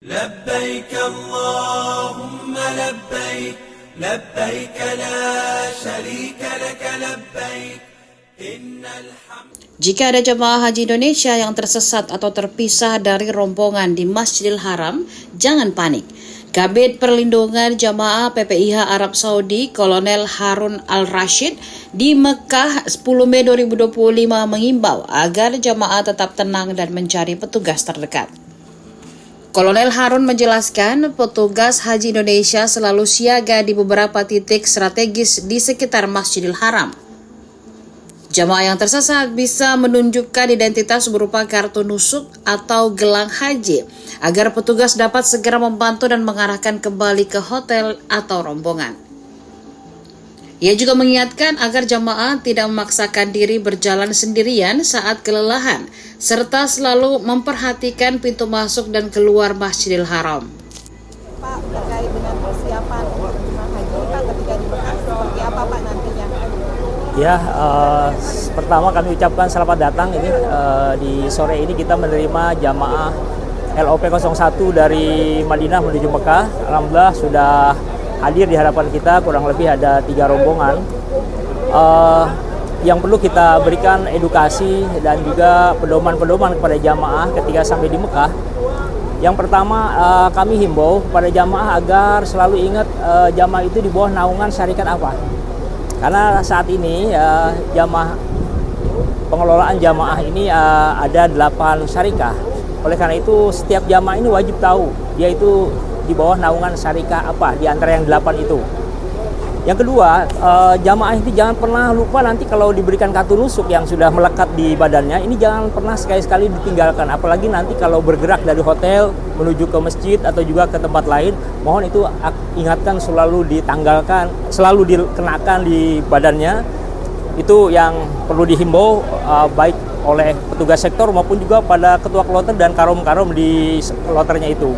لبيك اللهم لبيك لبيك لا شريك لك لبيك إن الحمد. Jika ada jemaah haji Indonesia yang tersesat atau terpisah dari rombongan di Masjidil Haram, jangan panik. Kabid Perlindungan Jamaah PPIH Arab Saudi Kolonel Harun Al-Rashid di Mekah 10 Mei 2025 mengimbau agar jamaah tetap tenang dan mencari petugas terdekat. Kolonel Harun menjelaskan petugas haji Indonesia selalu siaga di beberapa titik strategis di sekitar Masjidil Haram. Jamaah yang tersesat bisa menunjukkan identitas berupa kartu nusuk atau gelang haji agar petugas dapat segera membantu dan mengarahkan kembali ke hotel atau rombongan. Ia juga mengingatkan agar jamaah tidak memaksakan diri berjalan sendirian saat kelelahan, serta selalu memperhatikan pintu masuk dan keluar Masjidil Haram. Pak, terkait dengan persiapan jemaah haji Pak ketika di Mekah seperti apa Pak nantinya? Ya, pertama kami ucapkan selamat datang ini di sore ini kita menerima jamaah LOP 01 dari Madinah menuju Mekah. Alhamdulillah sudah hadir di hadapan kita, kurang lebih ada 3 rombongan. Yang perlu kita berikan edukasi dan juga pedoman-pedoman kepada jamaah ketika sampai di Mekah. Yang pertama kami himbau kepada jamaah agar selalu ingat jamaah itu di bawah naungan syarikat apa. Karena saat ini pengelolaan jamaah ini ada 8 syarikah. Oleh karena itu setiap jamaah ini wajib tahu dia itu di bawah naungan syarikah apa di antara yang 8 itu. Yang kedua, jamaah ini jangan pernah lupa nanti kalau diberikan kartu nusuk yang sudah melekat di badannya, ini jangan pernah sekali-sekali ditinggalkan. Apalagi nanti kalau bergerak dari hotel menuju ke masjid atau juga ke tempat lain, mohon itu ingatkan selalu ditanggalkan, selalu dikenakan di badannya. Itu yang perlu dihimbau baik oleh petugas sektor maupun juga pada ketua kloter dan karom-karom di kloternya itu.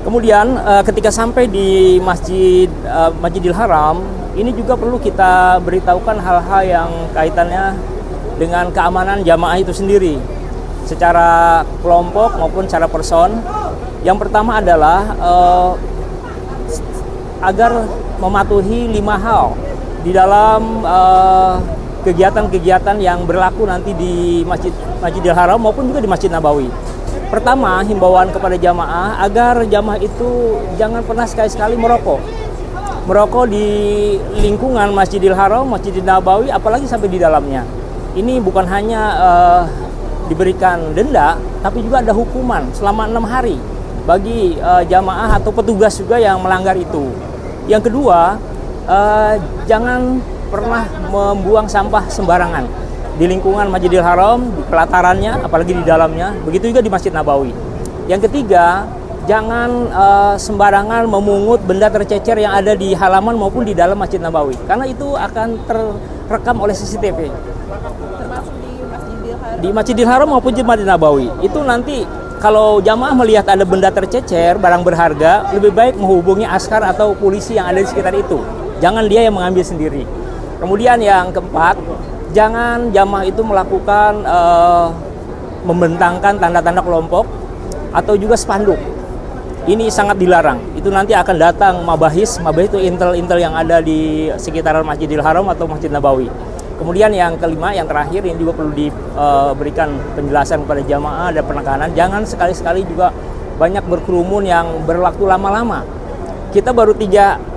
Kemudian ketika sampai di Masjidil Haram, ini juga perlu kita beritahukan hal-hal yang kaitannya dengan keamanan jamaah itu sendiri, secara kelompok maupun secara person. Yang pertama adalah agar mematuhi 5 hal di dalam kegiatan-kegiatan yang berlaku nanti di Masjidil Haram maupun juga di Masjid Nabawi. Pertama, himbauan kepada jamaah agar jamaah itu jangan pernah sekali-sekali merokok. Merokok di lingkungan Masjidil Haram, Masjid Nabawi, apalagi sampai di dalamnya. Ini bukan hanya diberikan denda, tapi juga ada hukuman selama 6 hari bagi jamaah atau petugas juga yang melanggar itu. Yang kedua, jangan pernah membuang sampah sembarangan di lingkungan Masjidil Haram, di pelatarannya, apalagi di dalamnya. Begitu juga di Masjid Nabawi. Yang ketiga, jangan sembarangan memungut benda tercecer yang ada di halaman maupun di dalam Masjid Nabawi, karena itu akan terekam oleh CCTV. Termasuk di Masjidil Haram. Di Masjidil Haram maupun di Masjid Nabawi. Itu nanti kalau jamaah melihat ada benda tercecer, barang berharga, lebih baik menghubungi askar atau polisi yang ada di sekitar itu. Jangan dia yang mengambil sendiri. Kemudian yang keempat, jangan jamaah itu melakukan membentangkan tanda-tanda kelompok atau juga spanduk. Ini sangat dilarang. Itu nanti akan datang mabahis itu intel-intel yang ada di sekitaran Masjidil Haram atau Masjid Nabawi. Kemudian yang kelima, yang terakhir, yang juga perlu diberikan penjelasan kepada jamaah dan penekanan, jangan sekali-sekali juga banyak berkerumun yang berwaktu lama-lama. Kita baru 3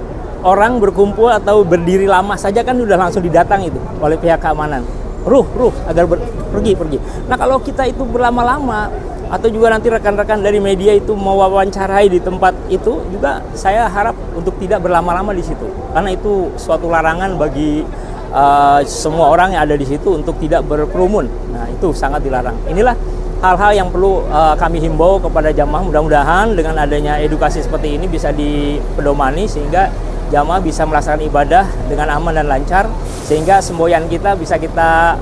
orang berkumpul atau berdiri lama saja kan udah langsung didatang itu oleh pihak keamanan. Ruh agar pergi. Nah, kalau kita itu berlama-lama atau juga nanti rekan-rekan dari media itu mewawancarai di tempat itu, juga saya harap untuk tidak berlama-lama di situ. Karena itu suatu larangan bagi semua orang yang ada di situ untuk tidak berkerumun. Nah, itu sangat dilarang. Inilah hal-hal yang perlu kami himbau kepada jamaah. Mudah-mudahan dengan adanya edukasi seperti ini bisa dipedomani sehingga jamaah bisa melaksanakan ibadah dengan aman dan lancar, sehingga semboyan kita bisa kita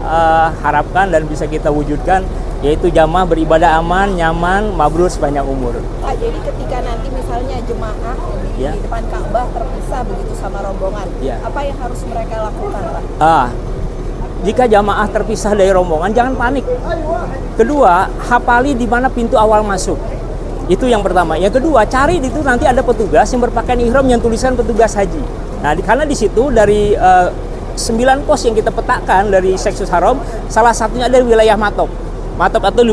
harapkan dan bisa kita wujudkan, yaitu jamaah beribadah aman, nyaman, mabrur sepanjang umur. Pak, jadi ketika nanti misalnya jemaah di depan Ka'bah terpisah begitu sama rombongan, apa yang harus mereka lakukan, Pak? Jika jamaah terpisah dari rombongan, jangan panik. Kedua, hafali di mana pintu awal masuk. Itu yang pertama. Yang kedua, cari itu nanti ada petugas yang berpakaian ihram yang tulisan petugas haji. Nah, karena di situ dari 9 pos yang kita petakan dari Seksus Haram, salah satunya ada di wilayah Matop. Matop atau di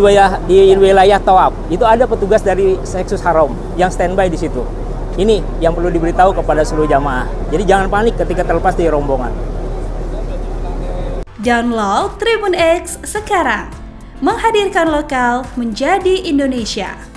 wilayah Tawaf. Itu ada petugas dari Seksus Haram yang standby di situ. Ini yang perlu diberitahu kepada seluruh jamaah. Jadi jangan panik ketika terlepas dari rombongan. Download Tribun X sekarang. Menghadirkan lokal menjadi Indonesia.